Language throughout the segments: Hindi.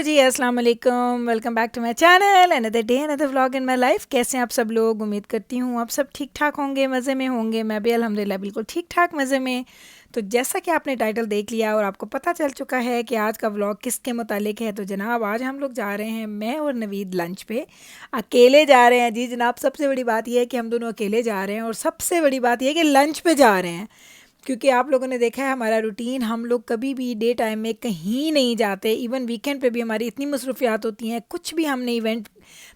जी, अस्सलाम वालेकुम। Welcome back to my channel. Another day another vlog in my life. कैसे हैं आप सब लोग? उम्मीद करती हूँ आप सब ठीक ठाक होंगे, मज़े में होंगे। मैं भी अल्हम्दुलिल्लाह बिल्कुल ठीक ठाक मज़े में। तो जैसा कि आपने टाइटल देख लिया और आपको पता चल चुका है कि आज का व्लॉग किसके मुतालिक है, तो जनाब आज हम लोग जा रहे हैं, मैं और नवीद लंच पे। अकेले जा रहे हैं जी जनाब। सबसे बड़ी बात यह है कि हम दोनों अकेले जा रहे हैं, और सबसे बड़ी बात यह है कि लंच पे जा रहे हैं। क्योंकि आप लोगों ने देखा है हमारा रूटीन, हम लोग कभी भी डे टाइम में कहीं नहीं जाते। इवन वीकेंड पे भी हमारी इतनी मसरूफियात होती हैं, कुछ भी हमने इवेंट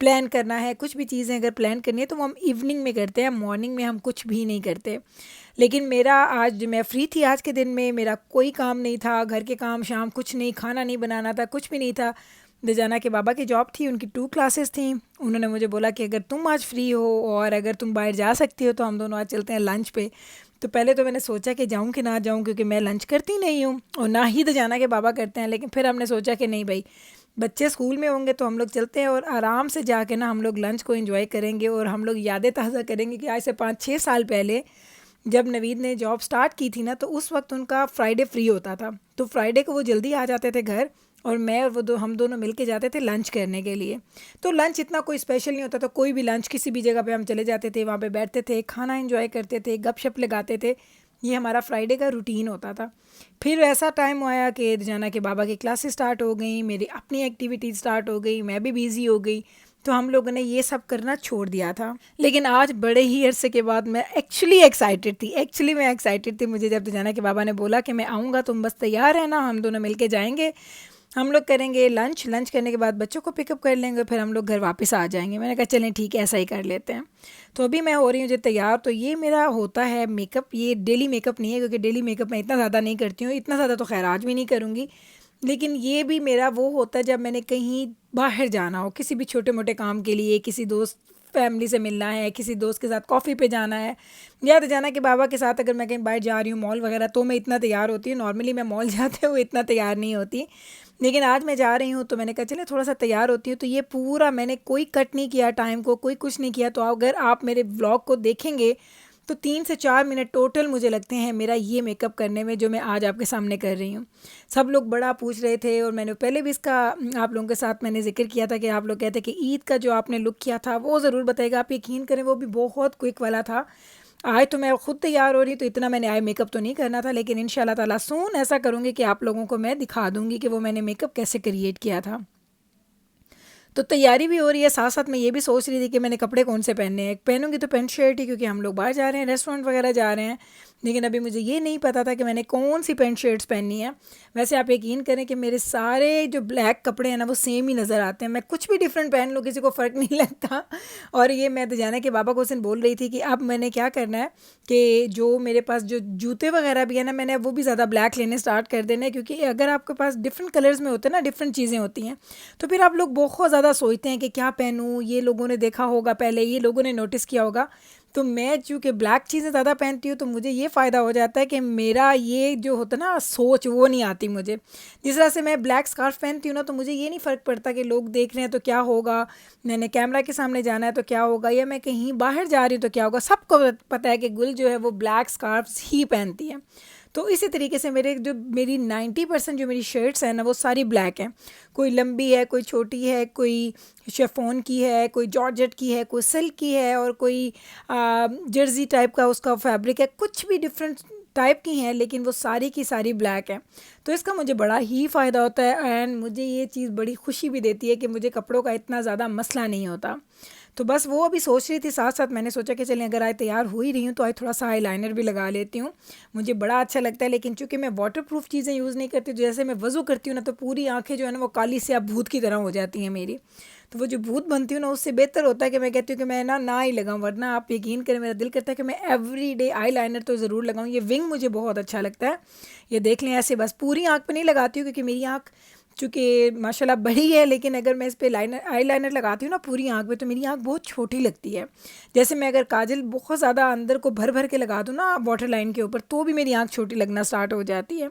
प्लान करना है, कुछ भी चीज़ें अगर प्लान करनी है तो वो हम इवनिंग में करते हैं, मॉर्निंग में हम कुछ भी नहीं करते। लेकिन मेरा आज मैं फ्री थी, आज के दिन में मेरा कोई काम नहीं था, घर के काम शाम कुछ नहीं, खाना नहीं बनाना था, कुछ भी नहीं था। दजाना के बाबा की जॉब थी, उनकी 2 क्लासेस थी। उन्होंने मुझे बोला कि अगर तुम आज फ्री हो और अगर तुम बाहर जा सकती हो तो हम दोनों आज चलते हैं लंच पे। तो पहले तो मैंने सोचा कि जाऊं कि ना जाऊं, क्योंकि मैं लंच करती नहीं हूं और ना ही दजाना के बाबा करते हैं। लेकिन फिर हमने सोचा कि नहीं भाई, बच्चे स्कूल में होंगे तो हम लोग चलते हैं और आराम से जाके ना हम लोग लंच को एंजॉय करेंगे और हम लोग यादें ताज़ा करेंगे कि आज से 5-6 साल पहले जब नवीद ने जॉब स्टार्ट की थी ना, तो उस वक्त उनका फ्राइडे फ्री होता था। तो फ्राइडे को वो जल्दी आ जाते थे घर, और मैं और वो हम दोनों मिल के जाते थे लंच करने के लिए। तो लंच इतना कोई स्पेशल नहीं होता था, कोई भी लंच किसी भी जगह पे हम चले जाते थे, वहाँ पे बैठते थे, खाना एंजॉय करते थे, गपशप लगाते थे। ये हमारा फ्राइडे का रूटीन होता था। फिर ऐसा टाइम आया कि जाना के बाबा की क्लासेस स्टार्ट हो गई, मेरी अपनी एक्टिविटीज स्टार्ट हो गई, मैं भी बिज़ी हो गई। तो हम लोगों ने ये सब करना छोड़ दिया था। लेकिन आज बड़े ही अरसे के बाद मैं एक्चुअली मैं एक्साइटेड थी। मुझे जब जाना के बाबा ने बोला कि मैं आऊँगा, तुम बस तैयार है ना, हम दोनों मिल के जाएंगे, हम लोग करेंगे लंच, लंच करने के बाद बच्चों को पिकअप कर लेंगे, फिर हम लोग घर वापस आ जाएंगे। मैंने कहा चलें ठीक है, ऐसा ही कर लेते हैं। तो अभी मैं हो रही हूँ जो तैयार। तो ये मेरा होता है मेकअप, ये डेली मेकअप नहीं है, क्योंकि डेली मेकअप मैं इतना ज़्यादा नहीं करती हूँ, इतना ज़्यादा तो खैर आज भी नहीं करूँगी। लेकिन ये भी मेरा वो होता है जब मैंने कहीं बाहर जाना हो, किसी भी छोटे मोटे काम के लिए, किसी दोस्त फैमिली से मिलना है, किसी दोस्त के साथ कॉफ़ी पे जाना है, या तो जाना कि बाबा के साथ अगर मैं कहीं बाहर जा रही हूँ मॉल वगैरह, तो मैं इतना तैयार होती हूँ। नॉर्मली मैं मॉल जाते हुए इतना तैयार नहीं होती, लेकिन आज मैं जा रही हूँ तो मैंने कहा चले थोड़ा सा तैयार होती हूँ। तो ये पूरा मैंने कोई कट नहीं किया टाइम को, कोई कुछ नहीं किया। तो अगर आप मेरे व्लॉग को देखेंगे तो 3 से 4 मिनट टोटल मुझे लगते हैं मेरा ये मेकअप करने में, जो मैं आज आपके सामने कर रही हूँ। सब लोग बड़ा पूछ रहे थे, और मैंने पहले भी इसका आप लोगों के साथ मैंने जिक्र किया था कि आप लोग कहते कि ईद का जो आपने लुक किया था वो ज़रूर बताइएगा। आप यकीन करें वो भी बहुत क्विक वाला था। आज तो मैं खुद तैयार हो रही, तो इतना मैंने आई मेकअप तो नहीं करना था, लेकिन इंशाल्लाह ताला सून ऐसा करूँगी कि आप लोगों को मैं दिखा दूँगी कि वो मैंने मेकअप कैसे क्रिएट किया था। तो तैयारी भी हो रही है, साथ साथ मैं ये भी सोच रही थी कि मैंने कपड़े कौन से पहनने हैं। पहनूंगी तो पैंट शर्ट ही, क्योंकि हम लोग बाहर जा रहे हैं, रेस्टोरेंट वगैरह जा रहे हैं। लेकिन अभी मुझे ये नहीं पता था कि मैंने कौन सी पैंट शर्ट्स पहननी है। वैसे आप यकीन करें कि मेरे सारे जो ब्लैक कपड़े हैं ना वो सेम ही नज़र आते हैं। मैं कुछ भी डिफरेंट पहन लूँ, किसी को फ़र्क नहीं लगता। और ये मैं तो जाना के बाबा को उस दिन बोल रही थी कि अब मैंने क्या करना है कि जो मेरे पास जो जूते वगैरह भी है ना, मैंने वो भी ज़्यादा ब्लैक लेने स्टार्ट कर देना है। क्योंकि अगर आपके पास डिफरेंट कलर्स में होते हैं ना, डिफरेंट चीज़ें होती हैं, तो फिर आप लोग बहुत ज़्यादा सोचते हैं कि क्या पहनूं, ये लोगों ने देखा होगा, पहले ये लोगों ने नोटिस किया होगा। तो मैं चूँकि ब्लैक चीज़ें ज़्यादा पहनती हूँ, तो मुझे ये फ़ायदा हो जाता है कि मेरा ये जो होता है ना सोच, वो नहीं आती मुझे। जिस तरह से मैं ब्लैक स्कार्फ पहनती हूँ ना, तो मुझे ये नहीं फ़र्क पड़ता कि लोग देख रहे हैं तो क्या होगा, मैंने कैमरा के सामने जाना है तो क्या होगा, या मैं कहीं बाहर जा रही हूँ तो क्या होगा। सबको पता है कि गुल जो है वो ब्लैक स्कार्फ ही पहनती है। तो इसी तरीके से मेरी 90% जो मेरी शर्ट्स हैं ना वो सारी ब्लैक हैं। कोई लंबी है, कोई छोटी है, कोई शेफोन की है, कोई जॉर्जेट की है, कोई सिल्क की है, और कोई जर्सी टाइप का उसका फैब्रिक है। कुछ भी डिफरेंट टाइप की हैं, लेकिन वो सारी की सारी ब्लैक है। तो इसका मुझे बड़ा ही फ़ायदा होता है, एंड मुझे ये चीज़ बड़ी खुशी भी देती है कि मुझे कपड़ों का इतना ज़्यादा मसला नहीं होता। तो बस वो अभी सोच रही थी, साथ साथ मैंने सोचा कि चलें अगर आज तैयार हो ही रही हूँ तो आज थोड़ा सा आईलाइनर भी लगा लेती हूँ। मुझे बड़ा अच्छा लगता है, लेकिन चूंकि मैं वाटर प्रूफ चीज़ें यूज़ नहीं करती, जैसे मैं वज़ू करती हूँ ना, तो पूरी आंखें जो है ना वो काली से अब भूत की तरह हो जाती हैं मेरी। तो वो जो भूत बनती हूँ ना, उससे बेहतर होता है कि मैं कहती हूँ कि मैं ना ही लगाऊँ, वरना आप यकीन करें मेरा दिल करता है कि मैं एवरी डे आई लाइनर तो ज़रूर लगाऊँ। ये विंग मुझे बहुत अच्छा लगता है। ये देख लें, ऐसे बस पूरी आँख पर नहीं लगाती हूँ, क्योंकि मेरी आँख चूँकि माशाल्लाह बड़ी है, लेकिन अगर मैं इस पर आई लाइनर लगाती हूँ ना पूरी आँख पे, तो मेरी आँख बहुत छोटी लगती है। जैसे मैं अगर काजल बहुत ज़्यादा अंदर को भर भर के लगा दूँ ना वाटर लाइन के ऊपर, तो भी मेरी आँख छोटी लगना स्टार्ट हो जाती है।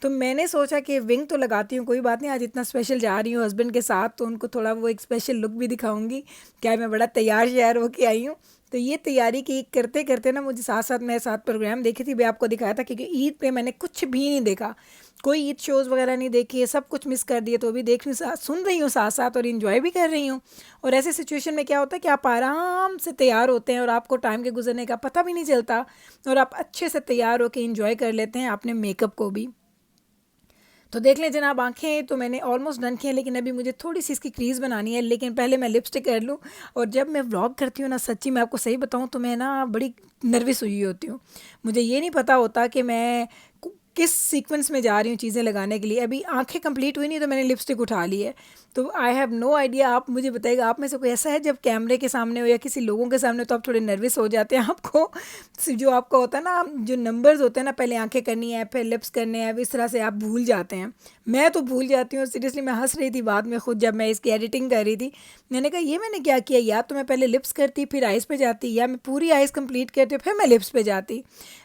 तो मैंने सोचा कि विंग तो लगाती हूँ, कोई बात नहीं, आज इतना स्पेशल जा रही हूँ हस्बैंड के साथ, तो उनको थोड़ा वो एक स्पेशल लुक भी दिखाऊंगी, क्या मैं बड़ा तैयार श्यार होके आई हूँ। तो ये तैयारी की करते करते ना मुझे साथ साथ मैं साथ प्रोग्राम देखी थी, भी आपको दिखाया था, क्योंकि ईद पे मैंने कुछ भी नहीं देखा। कोई ईद शोज़ वगैरह नहीं देखे, सब कुछ मिस कर दिए, तो अभी देख रही हूँ, सुन रही हूँ साथ साथ और इन्जॉय भी कर रही हूँ। और ऐसे सिचुएशन में क्या होता है कि आप आराम से तैयार होते हैं और आपको टाइम के गुजरने का पता भी नहीं चलता, और आप अच्छे से तैयार होकर इंजॉय कर लेते हैं अपने मेकअप को भी। तो देख लें जनाब, आंखें तो मैंने ऑलमोस्ट डन की हैं, लेकिन अभी मुझे थोड़ी सी इसकी क्रीज़ बनानी है, लेकिन पहले मैं लिपस्टिक कर लूँ। और जब मैं व्लॉग करती हूँ ना, सच्ची मैं आपको सही बताऊँ तो मैं ना बड़ी नर्वस हुई होती हूँ। मुझे ये नहीं पता होता कि मैं किस सीक्वेंस में जा रही हूँ चीज़ें लगाने के लिए। अभी आंखें कंप्लीट हुई नहीं तो मैंने लिपस्टिक उठा ली है। तो आई हैव नो आइडिया, आप मुझे बताइएगा, आप में से कोई ऐसा है जब कैमरे के सामने हो या किसी लोगों के सामने तो आप थोड़े नर्वस हो जाते हैं? आपको जो आपका होता है ना, जो नंबर्स होते हैं ना, पहले आंखें करनी है फिर लिप्स करने हैं, इस तरह से आप भूल जाते हैं। मैं तो भूल जाती हूँ सीरियसली। मैं हंस रही थी बाद में खुद जब मैं इसकी एडिटिंग कर रही थी। मैंने कहा ये मैंने क्या किया, या तो मैं पहले लिप्स करती फिर आइज़ पे जाती, या मैं पूरी आइज़ कंप्लीट करती फिर मैं लिप्स पे जाती।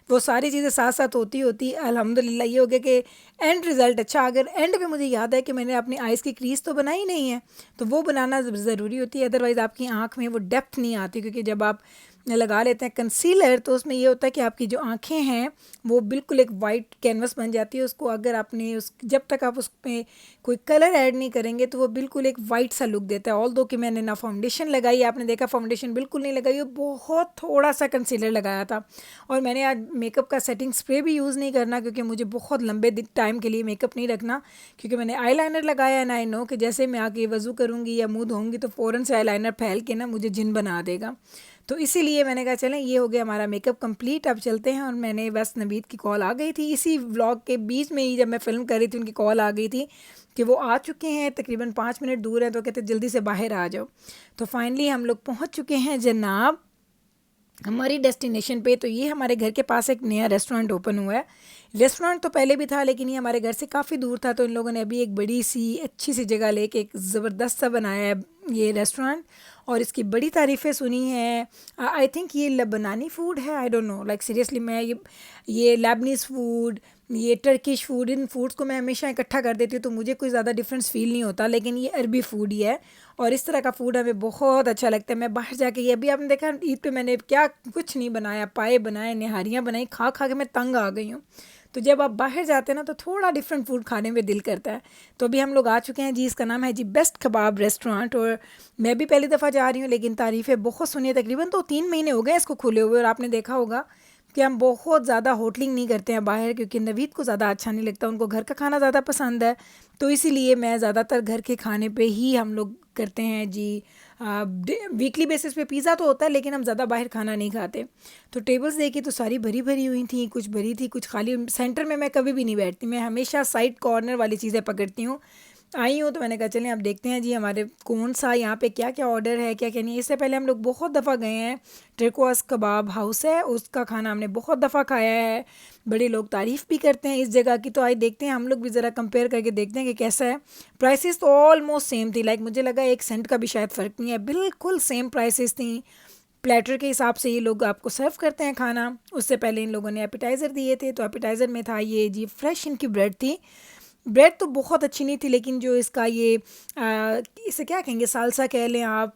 वो सारी चीज़ें साथ साथ होती होती अल्हम्दुलिल्लाह ये हो गया कि एंड रिज़ल्ट अच्छा। अगर एंड पे मुझे याद है कि मैंने अपनी आइज़ की क्रीज़ तो बनाई नहीं है, तो वो बनाना ज़रूरी होती है, अदरवाइज़ आपकी आँख में वो डेप्थ नहीं आती। क्योंकि जब आप लगा लेते हैं कंसीलर तो उसमें ये होता है कि आपकी जो आंखें हैं वो बिल्कुल एक वाइट कैनवस बन जाती है। उसको अगर आपने उस जब तक आप उसमें कोई कलर ऐड नहीं करेंगे तो वो बिल्कुल एक वाइट सा लुक देता है। ऑल दो कि मैंने ना फाउंडेशन लगाई, आपने देखा फाउंडेशन बिल्कुल नहीं लगाई, बहुत थोड़ा सा कंसीलर लगाया था। और मैंने आज मेकअप का सेटिंग स्प्रे भी यूज़ नहीं करना, क्योंकि मुझे बहुत लंबे टाइम के लिए मेकअप नहीं रखना, क्योंकि मैंने आईलाइनर लगाया है ना। आई नो कि जैसे मैं आके वज़ू करूँगी या मुँह धोऊंगी तो फ़ौरन से आईलाइनर फैल के ना मुझे जिन बना देगा। तो इसीलिए मैंने कहा चलें ये हो गया हमारा मेकअप कंप्लीट, अब चलते हैं। और मैंने बस नवीद की कॉल आ गई थी इसी व्लॉग के बीच में ही, जब मैं फ़िल्म कर रही थी उनकी कॉल आ गई थी कि वो आ चुके हैं, तकरीबन 5 मिनट दूर है, तो कहते जल्दी से बाहर आ जाओ। तो फाइनली हम लोग पहुंच चुके हैं जनाब हमारी डेस्टिनेशन पे। तो ये हमारे घर के पास एक नया रेस्टोरेंट ओपन हुआ है। रेस्टोरेंट तो पहले भी था लेकिन ये हमारे घर से काफ़ी दूर था, तो इन लोगों ने अभी एक बड़ी सी अच्छी सी जगह लेके एक ज़बरदस्त सा बनाया है ये रेस्टोरेंट, और इसकी बड़ी तारीफ़ें सुनी हैं। आई थिंक ये लबनानी फ़ूड है, I don't know, like seriously मैं ये लेबनीज़ फ़ूड, ये टर्किश फ़ूड, इन फूड्स को मैं हमेशा इकट्ठा कर देती हूँ तो मुझे कोई ज़्यादा डिफरेंस फ़ील नहीं होता, लेकिन ये अरबी फ़ूड ही है और इस तरह का फ़ूड हमें बहुत अच्छा लगता है। मैं बाहर जाके, ये अभी आपने देखा ईद पे मैंने क्या कुछ नहीं बनाया, पाए बनाए, निहारियाँ बनाई, खा खा के मैं तंग आ गई हूँ। तो जब आप बाहर जाते हैं ना तो थोड़ा डिफरेंट फूड खाने में दिल करता है। तो अभी हम लोग आ चुके हैं जी, इसका नाम है जी बेस्ट कबाब रेस्टोरेंट, और मैं भी पहली दफ़ा जा रही हूँ लेकिन तारीफ़ें बहुत सुनी है। तकरीबन तो 3 महीने हो गए इसको खुले हुए, और आपने देखा होगा कि हम बहुत ज़्यादा होटलिंग नहीं करते हैं बाहर, क्योंकि नवीद को ज़्यादा अच्छा नहीं लगता, उनको घर का खाना ज़्यादा पसंद है। तो इसीलिए मैं ज़्यादातर घर के खाने पे ही हम लोग करते हैं जी। वीकली बेसिस पे पिज़्ज़ा तो होता है लेकिन हम ज़्यादा बाहर खाना नहीं खाते। तो टेबल्स देखी तो सारी भरी भरी हुई थी, कुछ भरी थी कुछ खाली। सेंटर में मैं कभी भी नहीं बैठती, मैं हमेशा साइड कॉर्नर वाली चीज़ें पकड़ती हूँ। आई हूँ तो मैंने कहा चलें अब देखते हैं जी हमारे कौन सा यहाँ पे क्या क्या ऑर्डर है, क्या क्या नहीं। इससे पहले हम लोग बहुत दफ़ा गए हैं, टर्कोस कबाब हाउस है, उसका खाना हमने बहुत दफ़ा खाया है, बड़े लोग तारीफ़ भी करते हैं इस जगह की। तो आइए देखते हैं हम लोग भी ज़रा कंपेयर करके देखते हैं कि कैसा है। प्राइसेस तो ऑलमोस्ट सेम थी, लाइक मुझे लगा 1 सेंट का भी शायद फ़र्क नहीं है, बिल्कुल सेम प्राइसेस थी। प्लेटर के हिसाब से ये लोग आपको सर्व करते हैं खाना। उससे पहले इन लोगों ने एपिटाइज़र दिए थे, तो एपिटाइज़र में था ये जी फ्रेश इनकी ब्रेड थी। ब्रेड तो बहुत अच्छी नहीं थी, लेकिन जो इसका ये इसे क्या कहेंगे, सालसा कह लें आप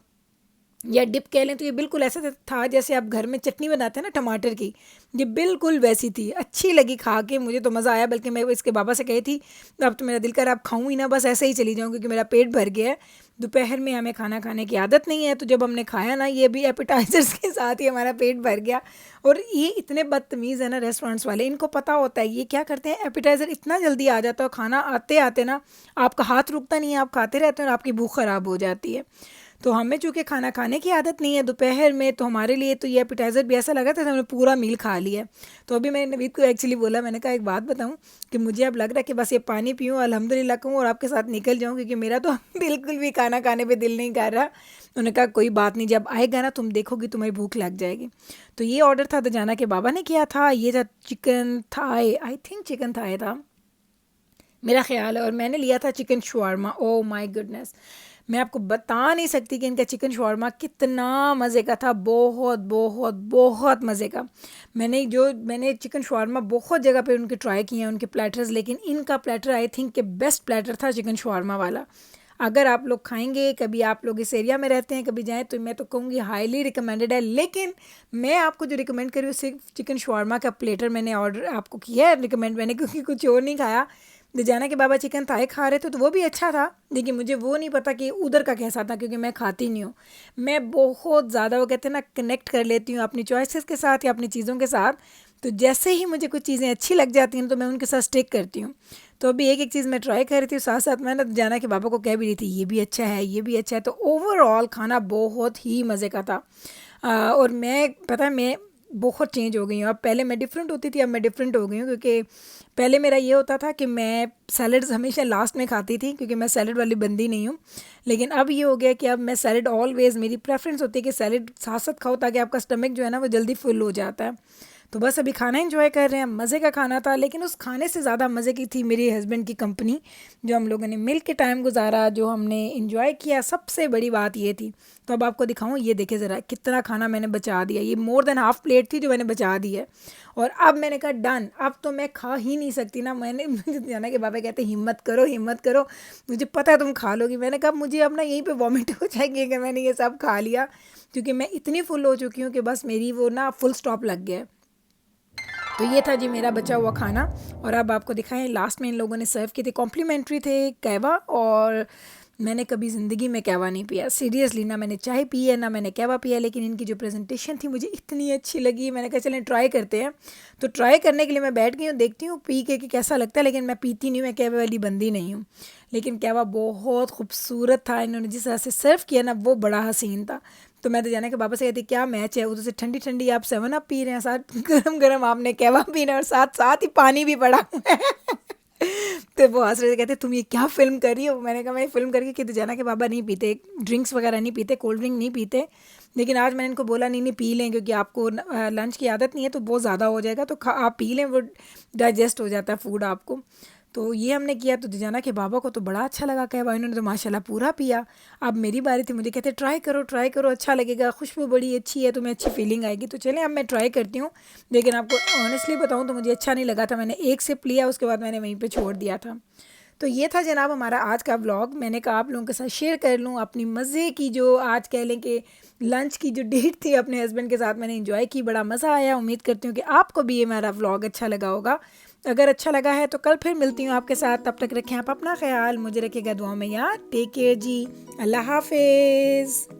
या डिप कह लें, तो ये बिल्कुल ऐसा था जैसे आप घर में चटनी बनाते हैं ना टमाटर की, ये बिल्कुल वैसी थी। अच्छी लगी खा के, मुझे तो मज़ा आया, बल्कि मैं इसके बाबा से कही थी अब तो मेरा दिल कर अब खाऊं ही ना, बस ऐसे ही चली जाऊं क्योंकि मेरा पेट भर गया है। दोपहर में हमें खाना खाने की आदत नहीं है, तो जब हमने खाया ना ये भी एपिटाइजर्स के साथ ही हमारा पेट भर गया। और ये इतने बदतमीज़ है ना रेस्टोरेंट्स वाले, इनको पता होता है ये क्या करते हैं, एपिटाइज़र इतना जल्दी आ जाता है, खाना आते आते ना आपका हाथ रुकता नहीं है, आप खाते रहते हैं और आपकी भूख ख़राब हो जाती है। तो हमें चूँकि खाना खाने की आदत नहीं है दोपहर में, तो हमारे लिए तो ये एपिटाइज़र भी ऐसा लगा था हमने पूरा मील खा लिया। तो अभी मैंने नवीद को एक्चुअली बोला, मैंने कहा एक बात बताऊं कि मुझे अब लग रहा है कि बस ये पानी पीऊँ, अल्हम्दुलिल्लाह कहूँ और आपके साथ निकल जाऊँ, क्योंकि मेरा तो बिल्कुल भी खाना खाने पे दिल नहीं कर रहा। उन्होंने कहा कोई बात नहीं, जब आएगा ना तुम देखोगी तुम्हें भूख लग जाएगी। तो ये ऑर्डर था दजाना के बाबा ने किया था, ये था chicken thigh, I think chicken thigh था मेरा ख्याल है, और मैंने लिया था chicken shawarma. Oh my goodness, मैं आपको बता नहीं सकती कि इनका चिकन शवारमा कितना मज़े का था, बहुत बहुत बहुत मज़े का। मैंने चिकन शवारमा बहुत जगह पे उनके ट्राई किए हैं उनके प्लेटर्स, लेकिन इनका प्लेटर आई थिंक के बेस्ट प्लेटर था चिकन शवारमा वाला। अगर आप लोग खाएंगे, कभी आप लोग इस एरिया में रहते हैं, कभी जाएं, तो मैं तो कहूँगी हाईली रिकमेंडेड है। लेकिन मैं आपको जो रिकमेंड करी हूँ सिर्फ चिकन शवारमा का प्लेटर मैंने ऑर्डर आपको किया है रिकमेंड मैंने, क्योंकि कुछ और नहीं खाया। जाना कि बाबा चिकन थाई खा रहे थे तो वो भी अच्छा था, लेकिन मुझे वो नहीं पता कि उधर का कैसा था, क्योंकि मैं खाती नहीं हूँ। मैं बहुत ज़्यादा वो कहते हैं ना कनेक्ट कर लेती हूँ अपनी चॉइसेस के साथ या अपनी चीज़ों के साथ। तो जैसे ही मुझे कुछ चीज़ें अच्छी लग जाती हैं तो मैं उनके साथ स्टिक करती हूँ। तो अभी एक एक चीज़ मैं ट्राई कर रही थी, साथ साथ मैंने जाना कि पापा को कह भी रही थी ये भी अच्छा है, ये भी अच्छा है। तो ओवरऑल खाना बहुत ही मज़े का था। और मैं पता है मैं बहुत चेंज हो गई हूँ। अब पहले मैं डिफरेंट होती थी, अब मैं डिफरेंट हो गई हूँ, क्योंकि पहले मेरा ये होता था कि मैं सैलड्स हमेशा लास्ट में खाती थी, क्योंकि मैं सैलड वाली बंदी नहीं हूँ। लेकिन अब ये हो गया कि अब मैं सैलड ऑलवेज़, मेरी प्रेफरेंस होती है कि सैलड साथ साथ खाओ, ताकि आपका स्टमक जो है ना वो जल्दी फुल हो जाता है। तो बस अभी खाना एंजॉय कर रहे हैं, मज़े का खाना था। लेकिन उस खाने से ज़्यादा मज़े की थी मेरे हस्बैंड की कंपनी, जो हम लोगों ने मिल के टाइम गुजारा, जो हमने इंजॉय किया, सबसे बड़ी बात ये थी। तो अब आपको दिखाऊं, ये देखे ज़रा कितना खाना मैंने बचा दिया। ये मोर देन हाफ प्लेट थी जो मैंने बचा दी है। और अब मैंने कहा डन, अब तो मैं खा ही नहीं सकती ना। मैंने मुझे जाना कि बाबा कहते हिम्मत करो हिम्मत करो, मुझे पता है तुम खा लोगी। मैंने कहा मुझे अब ना यहीं पे वॉमिट हो जाएगी कि मैंने ये सब खा लिया, क्योंकि मैं इतनी फुल हो चुकी हूँ कि बस मेरी वो ना फुल स्टॉप लग गया है। तो ये था जी मेरा बचा हुआ खाना। और अब आपको दिखाएं, लास्ट में इन लोगों ने सर्व किए थे, कॉम्प्लीमेंट्री थे कहवा। और मैंने कभी ज़िंदगी में कहवा नहीं पिया, सीरियसली, ना मैंने चाय पी है ना मैंने कहवा पिया। लेकिन इनकी जो प्रेजेंटेशन थी मुझे इतनी अच्छी लगी, मैंने कहा चलें ट्राई करते हैं। तो ट्राई करने के लिए मैं बैठ गई हूँ, देखती हूँ पी के कि कैसा लगता है। लेकिन मैं पीती नहीं हूँ, मैं कहवे वाली बंदी नहीं हूँ। लेकिन कहवा बहुत खूबसूरत था, इन्होंने जिस तरह से सर्व किया ना वो बड़ा हसीन था। तो मैं तो जाने के पापा से कहती क्या मैच है, उधर से ठंडी ठंडी आप 7 अप पी रहे हैं, साथ गरम गरम आपने कहवा पीना, और साथ साथ ही पानी भी पड़ा हुआ है। तो वो हंस रहे थे, कहते तुम ये क्या फिल्म कर रही हो। मैंने कहा मैं फिल्म करके कि तो जाना के बाबा नहीं पीते ड्रिंक्स वगैरह, नहीं पीते कोल्ड ड्रिंक नहीं पीते। लेकिन आज मैंने इनको बोला नहीं नहीं पी लें, क्योंकि आपको लंच की आदत नहीं है तो बहुत ज़्यादा हो जाएगा, तो आप पी लें, वो डाइजेस्ट हो जाता है फूड आपको। तो ये हमने किया। तो जाना के बाबा को तो बड़ा अच्छा लगा कहवा, इन्होंने तो माशाल्लाह पूरा पिया। अब मेरी बारी थी, मुझे कहते ट्राई करो अच्छा लगेगा, खुशबू बड़ी अच्छी है, तुम्हें अच्छी फीलिंग आएगी। तो चलें अब मैं ट्राई करती हूँ। लेकिन आपको ऑनेस्टली बताऊँ तो मुझे अच्छा नहीं लगा था, मैंने एक सिप लिया, उसके बाद मैंने वहीं पर छोड़ दिया था। तो ये था जनाब हमारा आज का व्लॉग। मैंने कहा आप लोगों के साथ शेयर कर लूँ अपनी मज़े की, जो आज कह लें कि लंच की जो डेट थी अपने हस्बैंड के साथ, मैंने एंजॉय की, बड़ा मज़ा आया। उम्मीद करती हूँ कि आपको भी ये मेरा व्लॉग अच्छा लगा होगा। अगर अच्छा लगा है तो कल फिर मिलती हूँ आपके साथ। तब तक रखें आप अपना ख्याल, मुझे रखिएगा दुआओं में याद। टेक केयर जी, अल्लाह हाफिज़।